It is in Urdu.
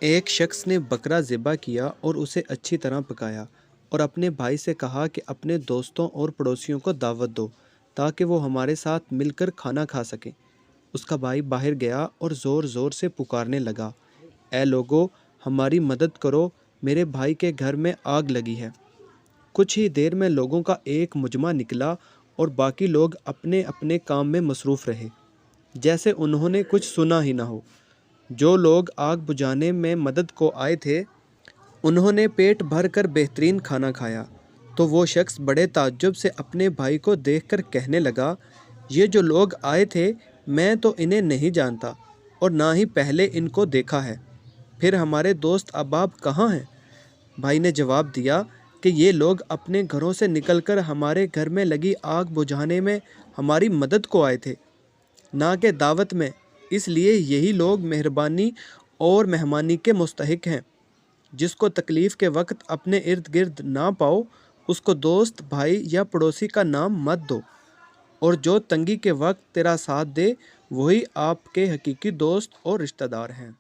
ایک شخص نے بکرا ذبح کیا اور اسے اچھی طرح پکایا اور اپنے بھائی سے کہا کہ اپنے دوستوں اور پڑوسیوں کو دعوت دو تاکہ وہ ہمارے ساتھ مل کر کھانا کھا سکیں۔ اس کا بھائی باہر گیا اور زور زور سے پکارنے لگا، اے لوگو، ہماری مدد کرو، میرے بھائی کے گھر میں آگ لگی ہے۔ کچھ ہی دیر میں لوگوں کا ایک مجمع نکلا اور باقی لوگ اپنے اپنے کام میں مصروف رہے، جیسے انہوں نے کچھ سنا ہی نہ ہو۔ جو لوگ آگ بجھانے میں مدد کو آئے تھے انہوں نے پیٹ بھر کر بہترین کھانا کھایا۔ تو وہ شخص بڑے تعجب سے اپنے بھائی کو دیکھ کر کہنے لگا، یہ جو لوگ آئے تھے میں تو انہیں نہیں جانتا اور نہ ہی پہلے ان کو دیکھا ہے، پھر ہمارے دوست احباب کہاں ہیں؟ بھائی نے جواب دیا کہ یہ لوگ اپنے گھروں سے نکل کر ہمارے گھر میں لگی آگ بجھانے میں ہماری مدد کو آئے تھے، نہ کہ دعوت میں، اس لیے یہی لوگ مہربانی اور مہمانی کے مستحق ہیں۔ جس کو تکلیف کے وقت اپنے ارد گرد نہ پاؤ اس کو دوست، بھائی یا پڑوسی کا نام مت دو، اور جو تنگی کے وقت تیرا ساتھ دے وہی آپ کے حقیقی دوست اور رشتہ دار ہیں۔